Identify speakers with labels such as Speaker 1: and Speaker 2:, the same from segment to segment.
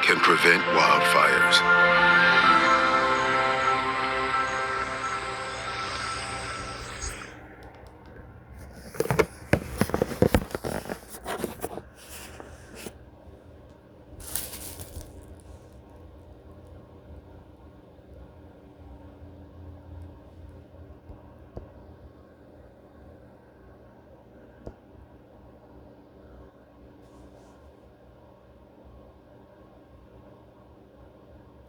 Speaker 1: can prevent wildfires.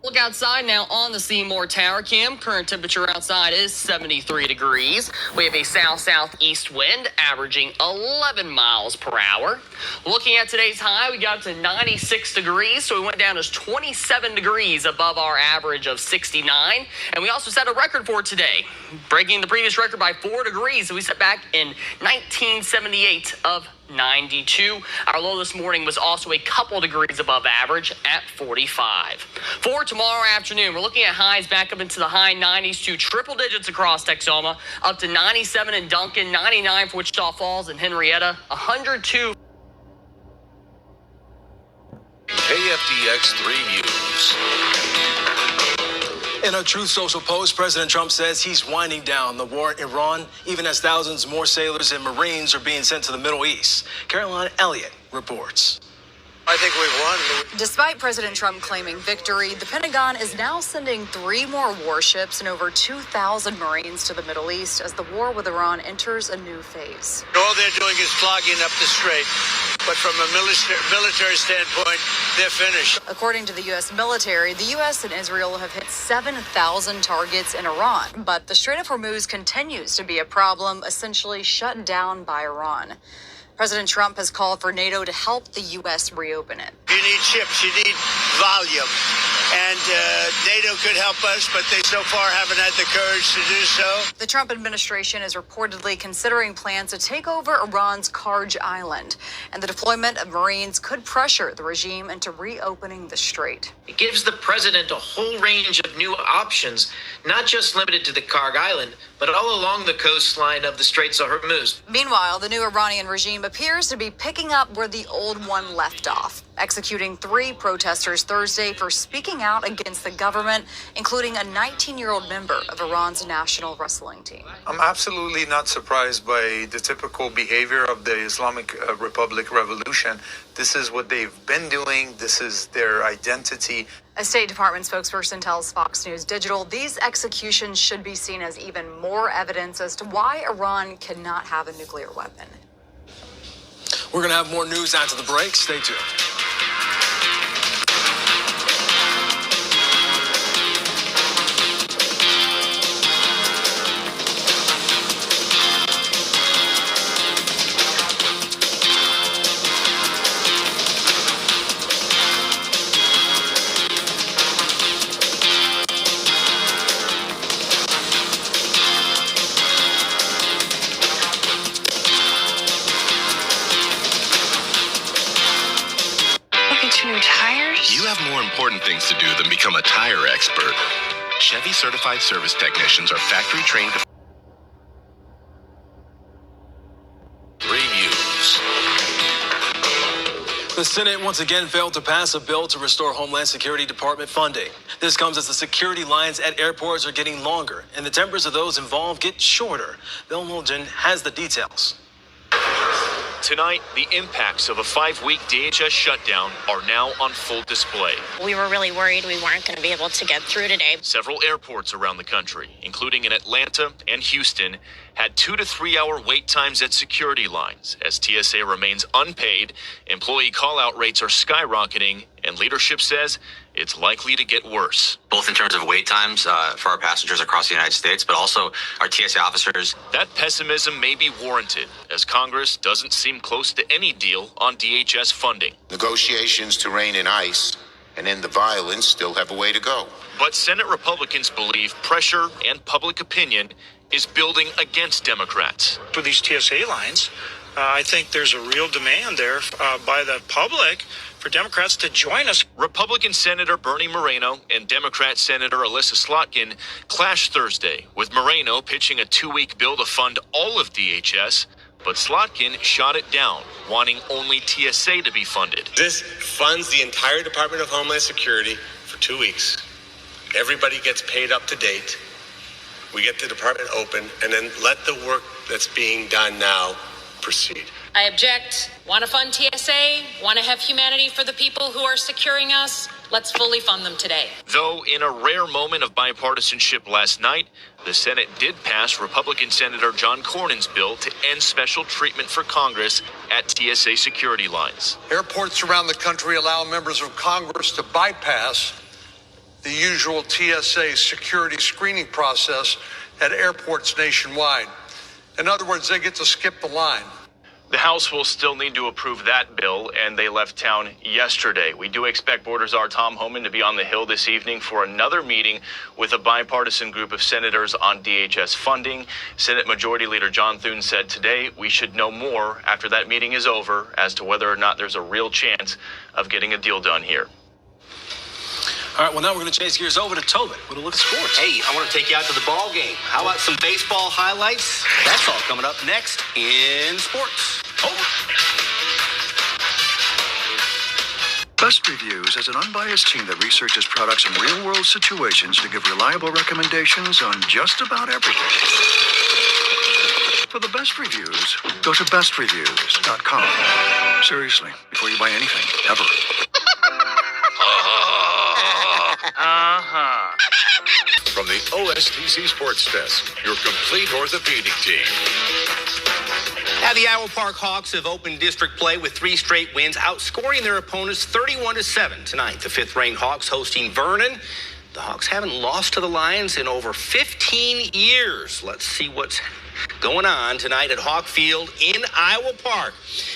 Speaker 2: Look outside now on the Seymour Tower Cam. Current temperature outside is 73 degrees. We have a south-southeast wind averaging 11 miles per hour. Looking at today's high, we got up to 96 degrees, so we went down to 27 degrees above our average of 69. And we also set a record for today, breaking the previous record by 4 degrees that we set back in 1978 of 92. Our low this morning was also a couple degrees above average at 45. For tomorrow afternoon, we're looking at highs back up into the high 90s to triple digits across Texoma, up to 97 in Duncan, 99 for Wichita Falls and Henrietta, 102.
Speaker 3: KFDX 3 News.
Speaker 4: In a Truth Social post, President Trump says he's winding down the war in Iran, even as thousands more sailors and Marines are being sent to the Middle East. Caroline Elliott reports.
Speaker 5: I think we've won.
Speaker 6: Despite President Trump claiming victory, the Pentagon is now sending 3 more warships and over 2,000 Marines to the Middle East as the war with Iran enters a new phase.
Speaker 5: All they're doing is clogging up the strait. But from a military standpoint, they're finished.
Speaker 6: According to the U.S. military, the U.S. and Israel have hit 7,000 targets in Iran. But the Strait of Hormuz continues to be a problem, essentially shut down by Iran. President Trump has called for NATO to help the U.S. reopen it.
Speaker 5: You need ships, you need volume. And NATO could help us, but they so far haven't had the courage to do so.
Speaker 6: The Trump administration is reportedly considering plans to take over Iran's Karj Island, and the deployment of Marines could pressure the regime into reopening the strait.
Speaker 7: It gives the president a whole range of new options, not just limited to the Karj Island, but all along the coastline of the Straits of Hormuz.
Speaker 6: Meanwhile, the new Iranian regime appears to be picking up where the old one left off, executing 3 protesters Thursday for speaking out against the government, including a 19-year-old member of Iran's national wrestling team.
Speaker 8: I'm absolutely not surprised by the typical behavior of the Islamic Republic Revolution. This is what they've been doing. This is their identity.
Speaker 6: A State Department spokesperson tells Fox News Digital these executions should be seen as even more evidence as to why Iran cannot have a nuclear weapon.
Speaker 4: We're going to have more news after the break. Stay tuned.
Speaker 3: You have more important things to do than become a tire expert. Chevy certified service technicians are factory trained to 3 News.
Speaker 4: The Senate once again failed to pass a bill to restore Homeland Security Department funding. This comes as the security lines at airports are getting longer and the tempers of those involved get shorter. Bill Mulligan has the details.
Speaker 9: Tonight, the impacts of a 5-week DHS shutdown are now on full display.
Speaker 10: We were really worried we weren't going to be able to get through today.
Speaker 9: Several airports around the country, including in Atlanta and Houston, had 2 to 3 hour wait times at security lines. As TSA remains unpaid, employee call-out rates are skyrocketing, and leadership says it's likely to get worse.
Speaker 11: Both in terms of wait times for our passengers across the United States, but also our TSA officers.
Speaker 9: That pessimism may be warranted, as Congress doesn't seem close to any deal on DHS funding.
Speaker 1: Negotiations to rein in ICE and end the violence still have a way to go.
Speaker 9: But Senate Republicans believe pressure and public opinion is building against Democrats.
Speaker 12: For these TSA lines, I think there's a real demand there by the public for Democrats to join us.
Speaker 9: Republican Senator Bernie Moreno and Democrat Senator Alyssa Slotkin clashed Thursday, with Moreno pitching a 2-week bill to fund all of DHS, but Slotkin shot it down, wanting only TSA to be funded.
Speaker 13: This funds the entire Department of Homeland Security for 2 weeks. Everybody gets paid up to date. We get the department open, and then let the work that's being done now proceed.
Speaker 14: I object. Want to fund TSA? Want to have humanity for the people who are securing us? Let's fully fund them today.
Speaker 9: Though in a rare moment of bipartisanship last night, the Senate did pass Republican Senator John Cornyn's bill to end special treatment for Congress at TSA security lines.
Speaker 15: Airports around the country allow members of Congress to bypass the usual TSA security screening process at airports nationwide. In other words, they get to skip the line.
Speaker 9: The House will still need to approve that bill, and they left town yesterday. We do expect Border Czar Tom Homan to be on the Hill this evening for another meeting with a bipartisan group of senators on DHS funding. Senate Majority Leader John Thune said today we should know more after that meeting is over as to whether or not there's a real chance of getting a deal done here.
Speaker 4: All right, well, now we're going to change gears over to Tobin with a look at sports.
Speaker 16: Hey, I want to take you out to the ball game. How about some baseball highlights? That's all coming up next in sports. Over.
Speaker 17: Best Reviews is an unbiased team that researches products in real-world situations to give reliable recommendations on just about everything. For the best reviews, go to bestreviews.com. Seriously, before you buy anything, ever.
Speaker 18: From the OSTC Sports Desk, your complete orthopedic team.
Speaker 16: The Iowa Park Hawks have opened district play with 3 straight wins, outscoring their opponents 31-7 tonight. The 5th-ranked Hawks hosting Vernon. The Hawks haven't lost to the Lions in over 15 years. Let's see what's going on tonight at Hawk Field in Iowa Park.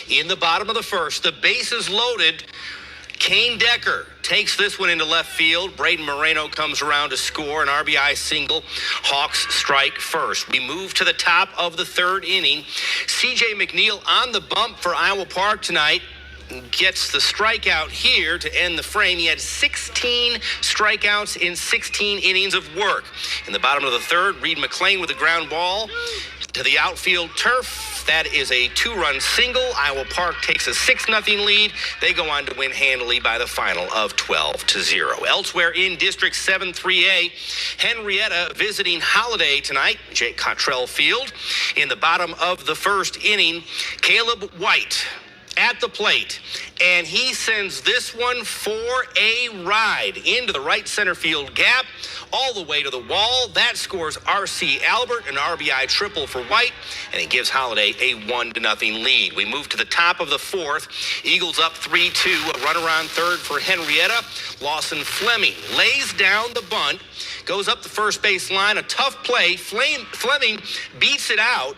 Speaker 16: In the bottom of the first, the bases loaded. Kane Decker takes this one into left field. Braden Moreno comes around to score an RBI single. Hawks strike first. We move to the top of the 3rd inning. C.J. McNeil on the bump for Iowa Park tonight. Gets the strikeout here to end the frame. He had 16 strikeouts in 16 innings of work. In the bottom of the 3rd, Reed McClain with a ground ball to the outfield turf. That is a 2-run single. Iowa Park takes a 6-0 lead. They go on to win handily by the final of 12-0. Elsewhere in District 7-3A, Henrietta visiting Holiday tonight, Jake Cottrell Field. In the bottom of the 1st inning, Caleb White at the plate, and he sends this one for a ride into the right center field gap, all the way to the wall. That scores R.C. Albert, an RBI triple for White, and it gives Holiday a 1-0 lead. We move to the top of the 4th. Eagles up 3-2. A runner on 3rd for Henrietta. Lawson Fleming lays down the bunt, goes up the first base line. A tough play. Fleming beats it out,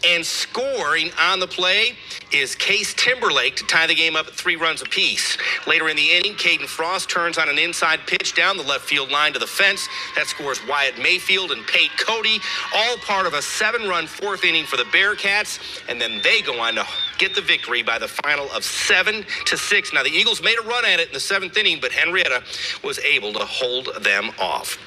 Speaker 16: and scoring on the play is Case Timberlake to tie the game up at 3 runs apiece. Later in the inning, Caden Frost turns on an inside pitch down the left field line to the fence. That scores Wyatt Mayfield and Pate Cody, all part of a 7-run 4th inning for the Bearcats, and then they go on to get the victory by the final of 7-6. Now, the Eagles made a run at it in the 7th inning, but Henrietta was able to hold them off.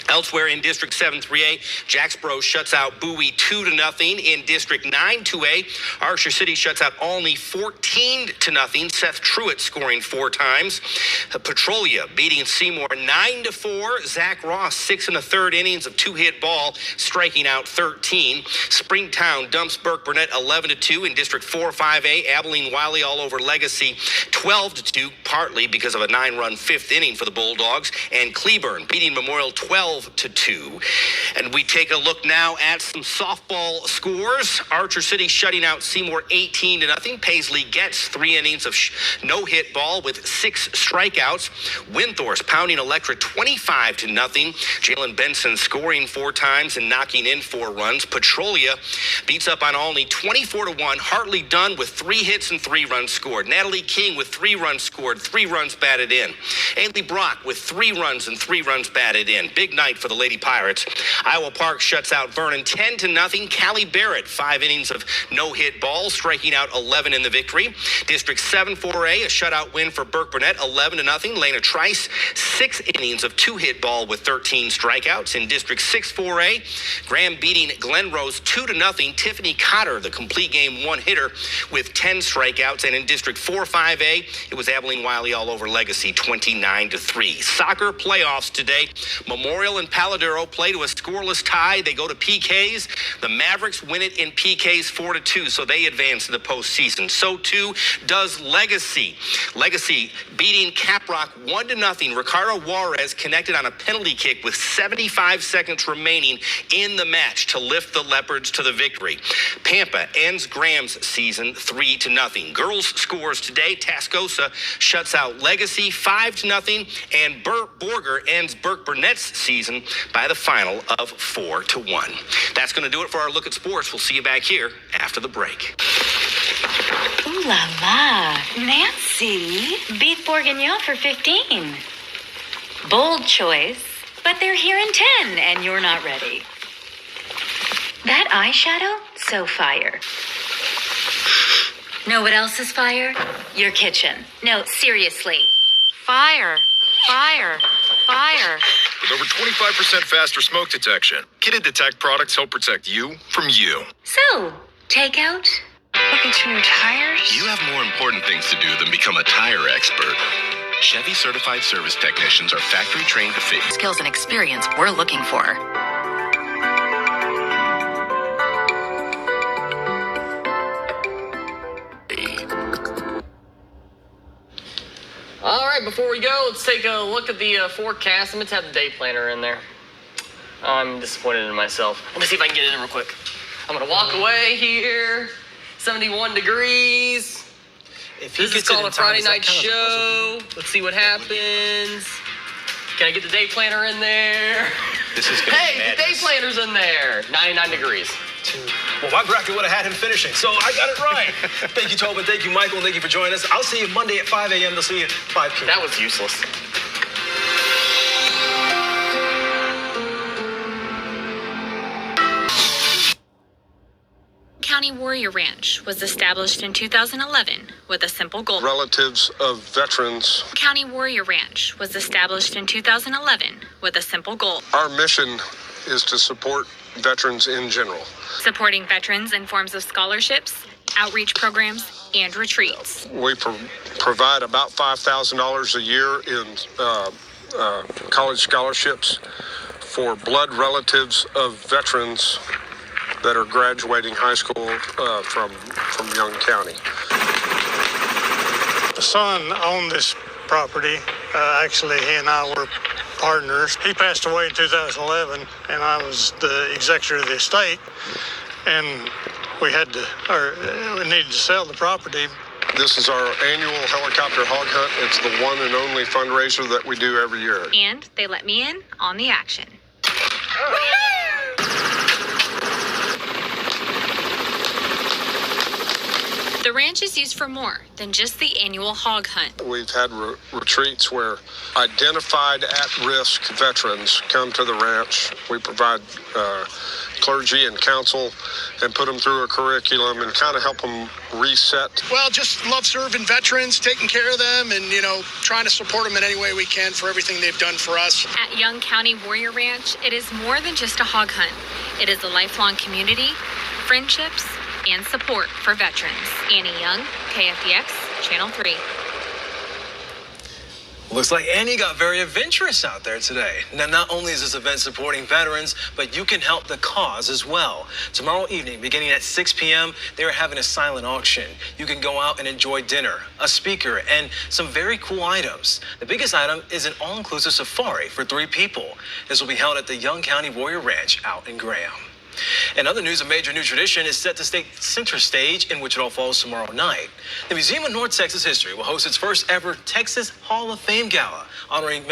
Speaker 16: Elsewhere in District 7-3A, Jacksboro shuts out Bowie 2-0. In District 9-2A, Archer City shuts out Olney 14-0. Seth Truitt scoring 4 times. Petrolia beating Seymour 9-4. Zach Ross 6 1/3 innings of 2-hit ball, striking out 13. Springtown dumps Burke Burnett 11-2. In District 4-5A, Abilene Wiley all over Legacy 12-2, partly because of a 9-run 5th inning for the Bulldogs. And Cleburne beating Memorial 12-2. And we take a look now at some softball scores. Archer City shutting out Seymour 18-0. Paisley gets 3 innings of no-hit ball with 6 strikeouts. Windthorst pounding Electra 25-0. Jalen Benson scoring 4 times and knocking in 4 runs. Petrolia beats up on Olney 24-1. Hartley Dunn with 3 hits and 3 runs scored. Natalie King with 3 runs scored, 3 runs batted in. Ailey Brock with 3 runs and 3 runs batted in. Big night for the Lady Pirates. Iowa Park shuts out Vernon 10-0. Callie Barrett, 5 innings of no-hit balls, striking out 11 in the victory. District 7 4A, a shutout win for Burke Burnett, 11-0. Lena Trice, 6 innings of 2-hit ball with 13 strikeouts. In District 6 4A, Graham beating Glen Rose 2-0. Tiffany Cotter, the complete game 1-hitter with 10 strikeouts. And in District 4 5A, it was Abilene Wiley all over Legacy, 29-3. Soccer playoffs today. Memorial and Paladuro play to a scoreless tie. They go to PKs. The Mavericks win it in PKs 4-2, so they advance to the postseason. So too does Legacy. Legacy beating Caprock 1-0. Ricardo Juarez connected on a penalty kick with 75 seconds remaining in the match to lift the Leopards to the victory. Pampa ends Graham's season 3-0. Girls scores today. Tascosa shuts out Legacy 5-0, and Burt Borger ends Burke Burnett's season by the final of 4-1. That's going to do it for our look at sports. We'll see you back here after the break.
Speaker 19: Ooh la la, Nancy. Beef bourguignon for 15. Bold choice, but they're here in 10 and you're not ready. That eyeshadow, so fire. Know what else is fire? Your kitchen. No, seriously. Fire, fire, fire.
Speaker 18: With over 25% faster smoke detection, Kidde Detect products help protect you from you.
Speaker 19: So, takeout? Looking for new tires?
Speaker 3: You have more important things to do than become a tire expert. Chevy certified service technicians are factory trained to fit
Speaker 6: Skills and experience we're looking for.
Speaker 2: All right, before we go, let's take a look at the forecast. I'm going to have the day planner in there. I'm disappointed in myself. Let me see if I can get it in real quick. I'm going to walk away here. 71 degrees.
Speaker 4: If
Speaker 2: This is called a Friday night show. Let's see what happens. Can I get the day planner in there?
Speaker 4: This is
Speaker 2: Hey, the day planner's in there. 99 degrees.
Speaker 4: Well, my bracket would have had him finishing, so I got it right. Thank you, Tobin. Thank you, Michael. Thank you for joining us. I'll see you Monday at 5 a.m. They'll see you at 5 p.m.
Speaker 2: That was useless.
Speaker 20: County Warrior Ranch was established in 2011 with a simple goal.
Speaker 21: Relatives of veterans.
Speaker 20: County Warrior Ranch was established in 2011 with a simple goal.
Speaker 21: Our mission is to support veterans in general.
Speaker 20: Supporting veterans in forms of scholarships, outreach programs, and retreats.
Speaker 21: We provide about $5,000 a year in college scholarships for blood relatives of veterans that are graduating high school from Young County.
Speaker 22: The son owned this property. Actually, he and I were partners. He passed away in 2011, and I was the executor of the estate. And we needed to sell the property.
Speaker 21: This is our annual helicopter hog hunt. It's the one and only fundraiser that we do every year.
Speaker 20: And they let me in on the action. The ranch is used for more than just the annual hog hunt.
Speaker 21: We've had retreats where identified at-risk veterans come to the ranch. We provide clergy and counsel and put them through a curriculum and kind of help them reset.
Speaker 23: Well, just love serving veterans, taking care of them, and, trying to support them in any way we can for everything they've done for us.
Speaker 20: At Young County Warrior Ranch, it is more than just a hog hunt. It is a lifelong community, friendships, and support for veterans. Annie Young, KFDX, Channel 3.
Speaker 4: Looks like Annie got very adventurous out there today. Now, not only is this event supporting veterans, but you can help the cause as well. Tomorrow evening, beginning at 6 p.m., they are having a silent auction. You can go out and enjoy dinner, a speaker, and some very cool items. The biggest item is an all-inclusive safari for 3 people. This will be held at the Young County Warrior Ranch out in Graham. In other news, a major new tradition is set to take center stage in Wichita Falls tomorrow night. The Museum of North Texas History will host its first ever Texas Hall of Fame Gala, honoring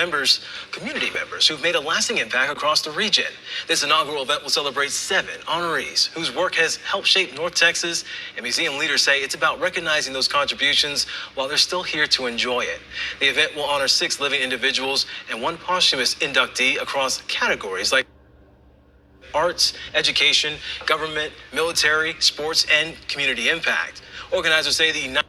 Speaker 4: community members who've made a lasting impact across the region. This inaugural event will celebrate 7 honorees whose work has helped shape North Texas, and museum leaders say it's about recognizing those contributions while they're still here to enjoy it. The event will honor 6 living individuals and 1 posthumous inductee across categories like arts, education, government, military, sports, and community impact. Organizers say the United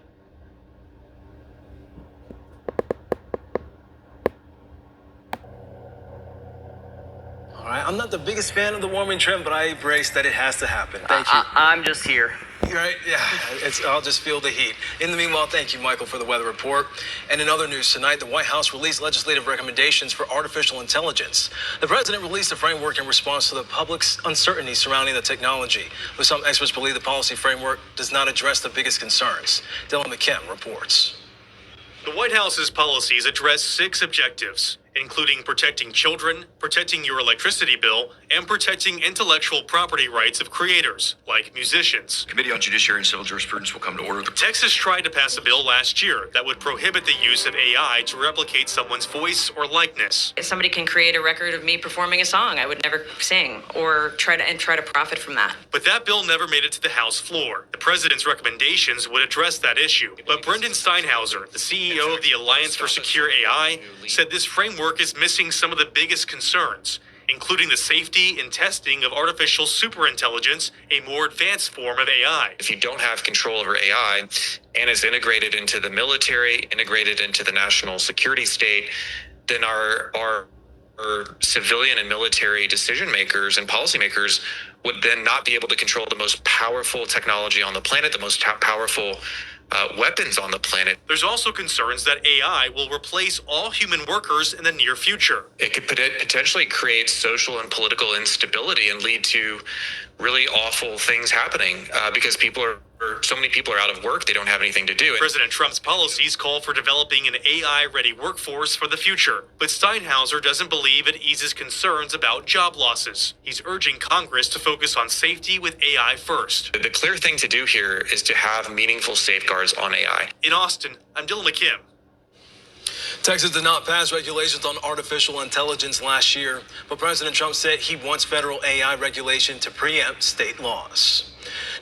Speaker 4: All right, I'm not the biggest fan of the warming trend, but I embrace that it has to happen. Thank you.
Speaker 2: I'm just here.
Speaker 4: Right? Yeah, I'll just feel the heat. In the meanwhile, thank you, Michael, for the weather report. And in other news tonight, the White House released legislative recommendations for artificial intelligence. The president released a framework in response to the public's uncertainty surrounding the technology, but some experts believe the policy framework does not address the biggest concerns. Dylan McKim reports.
Speaker 5: The White House's policies address 6 objectives, including protecting children, protecting your electricity bill, and protecting intellectual property rights of creators, like musicians.
Speaker 7: Committee on Judiciary and Civil Jurisprudence will come to order.
Speaker 5: Texas tried to pass a bill last year that would prohibit the use of AI to replicate someone's voice or likeness.
Speaker 8: If somebody can create a record of me performing a song I would never sing or try to profit from that.
Speaker 5: But that bill never made it to the House floor. The president's recommendations would address that issue. But Brendan Steinhauser, the CEO of the Alliance for Secure AI, said this framework is missing some of the biggest concerns, including the safety and testing of artificial superintelligence, a more advanced form of AI.
Speaker 24: If you don't have control over AI and is integrated into the military, integrated into the national security state, then our civilian and military decision makers and policymakers would then not be able to control the most powerful technology on the planet, the most powerful weapons on the planet.
Speaker 5: There's also concerns that AI will replace all human workers in the near future.
Speaker 24: It could potentially create social and political instability and lead to really awful things happening because so many people are out of work, they don't have anything to do.
Speaker 5: President Trump's policies call for developing an AI-ready workforce for the future, but Steinhauser doesn't believe it eases concerns about job losses. He's urging Congress to focus on safety with AI first.
Speaker 24: The clear thing to do here is to have meaningful safeguards on AI.
Speaker 5: In Austin, I'm Dylan McKim.
Speaker 4: Texas did not pass regulations on artificial intelligence last year, but President Trump said he wants federal AI regulation to preempt state laws.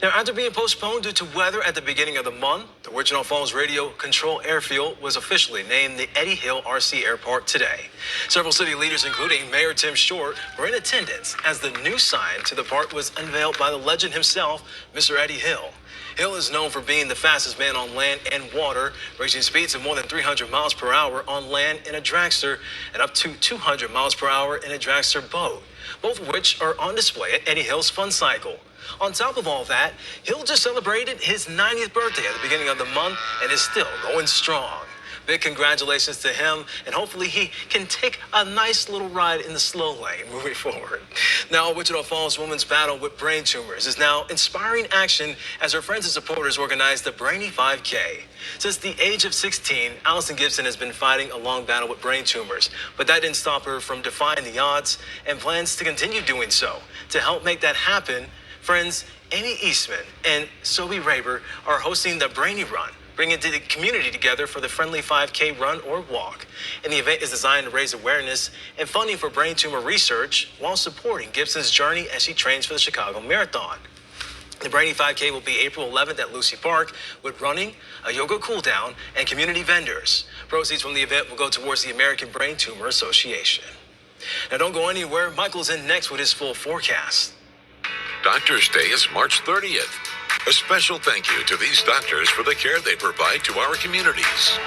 Speaker 4: Now, after being postponed due to weather at the beginning of the month, the Wichita Falls Radio Control Airfield was officially named the Eddie Hill RC Airport today. Several city leaders, including Mayor Tim Short, were in attendance as the new sign to the park was unveiled by the legend himself, Mr. Eddie Hill. Hill is known for being the fastest man on land and water, reaching speeds of more than 300 miles per hour on land in a dragster and up to 200 miles per hour in a dragster boat, both of which are on display at Eddie Hill's Fun Cycle. On top of all that, Hill just celebrated his 90th birthday at the beginning of the month and is still going strong. Big congratulations to him, and hopefully he can take a nice little ride in the slow lane moving forward. Now, Wichita Falls woman's battle with brain tumors is now inspiring action as her friends and supporters organize the Brainy 5K. Since the age of 16, Allison Gibson has been fighting a long battle with brain tumors, but that didn't stop her from defying the odds and plans to continue doing so. To help make that happen, friends Amy Eastman and Sobe Raber are hosting the Brainy Run, bringing the community together for the friendly 5K run or walk. And the event is designed to raise awareness and funding for brain tumor research while supporting Gibson's journey as she trains for the Chicago Marathon. The Brainy 5K will be April 11th at Lucy Park with running, a yoga cool down, and community vendors. Proceeds from the event will go towards the American Brain Tumor Association. Now don't go anywhere. Michael's in next with his full forecast.
Speaker 25: Doctors' Day is March 30th. A special thank you to these doctors for the care they provide to our communities.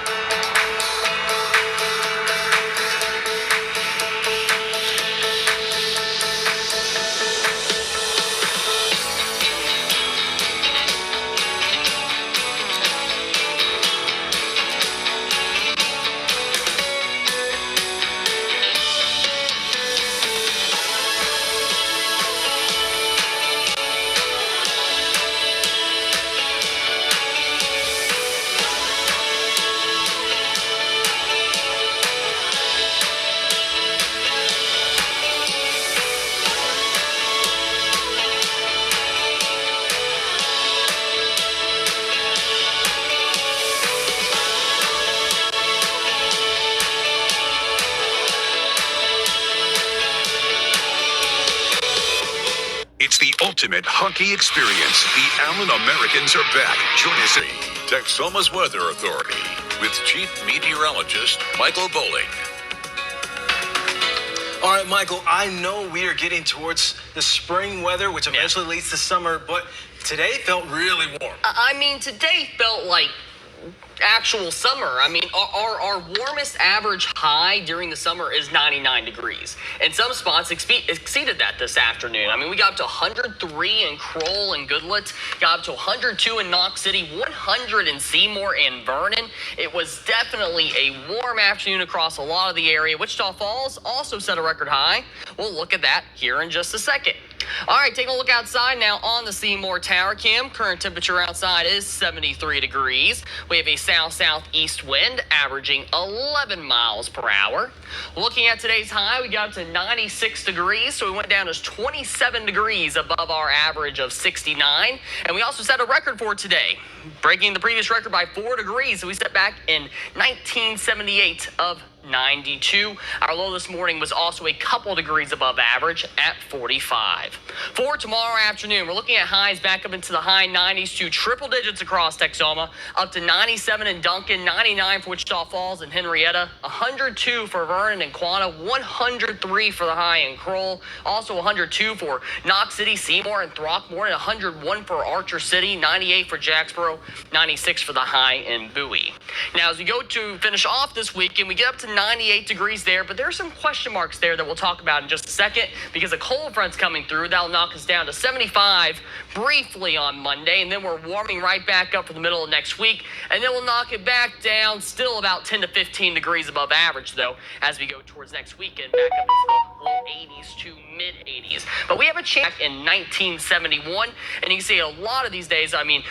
Speaker 25: ultimate hockey experience. The Allen Americans are back. Join us at Texoma's Weather Authority with Chief Meteorologist Michael Bowling.
Speaker 4: All right, Michael, I know we are getting towards the spring weather, which eventually leads to summer, but today felt really warm.
Speaker 2: I mean, today felt like actual summer. I mean, our warmest average high during the summer is 99 degrees. And some spots exceeded that this afternoon. I mean, we got up to 103 in Kroll and Goodlet, got up to 102 in Knox City, 100 in Seymour and Vernon. It was definitely a warm afternoon across a lot of the area. Wichita Falls also set a record high. We'll look at that here in just a second. All right, taking a look outside now on the Seymour Tower Cam. Current temperature outside is 73 degrees. We have a south-southeast wind averaging 11 miles per hour. Looking at today's high, we got up to 96 degrees, so we went down to 27 degrees above our average of 69. And we also set a record for today, breaking the previous record by 4 degrees that we set back in 1978 of 92. Our low this morning was also a couple degrees above average at 45. For tomorrow afternoon, we're looking at highs back up into the high 90s to triple digits across Texoma, up to 97 in Duncan, 99 for Wichita Falls and Henrietta, 102 for Vernon and Quanah, 103 for the high in Kroll, also 102 for Knox City, Seymour, and Throckmorton, 101 for Archer City, 98 for Jacksboro, 96 for the high in Bowie. Now, as we go to finish off this weekend, we get up to 98 degrees there, but there are some question marks there that we'll talk about in just a second because a cold front's coming through. That'll knock us down to 75 briefly on Monday, and then we're warming right back up for the middle of next week, and then we'll knock it back down, still about 10 to 15 degrees above average, though, as we go towards next weekend, back up into the low 80s to mid 80s. But we have a chance in 1971, and you can see a lot of these days, I mean,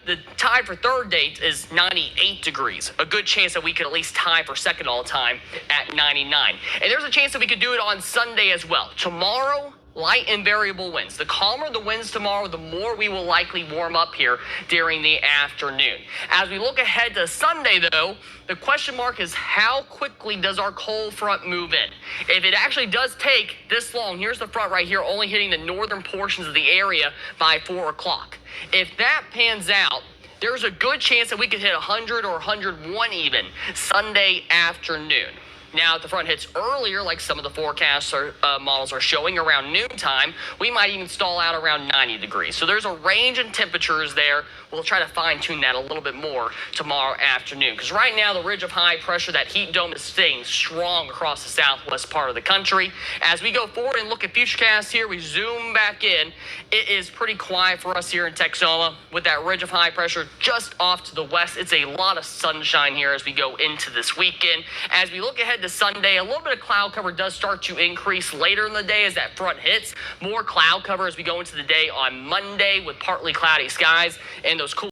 Speaker 2: the tie for third date is 98 degrees. A good chance that we could at least tie for second all the time at 99. And there's a chance that we could do it on Sunday as well. Tomorrow, light and variable winds. The calmer the winds tomorrow, the more we will likely warm up here during the afternoon. As we look ahead to Sunday, though, the question mark is how quickly does our cold front move in? If it actually does take this long, here's the front right here, only hitting the northern portions of the area by 4 o'clock. If that pans out, there's a good chance that we could hit 100 or 101 even Sunday afternoon. Now, if the front hits earlier, like some of the forecasts models are showing, around noontime, we might even stall out around 90 degrees. So there's a range in temperatures there. We'll try to fine-tune that a little bit more tomorrow afternoon. Because right now, the ridge of high pressure, that heat dome, is staying strong across the southwest part of the country. As we go forward and look at futurecasts here, we zoom back in. It is pretty quiet for us here in Texoma with that ridge of high pressure just off to the west. It's a lot of sunshine here as we go into this weekend. As we look ahead to Sunday, a little bit of cloud cover does start to increase later in the day as that front hits. More cloud cover as we go into the day on Monday with partly cloudy skies and those cool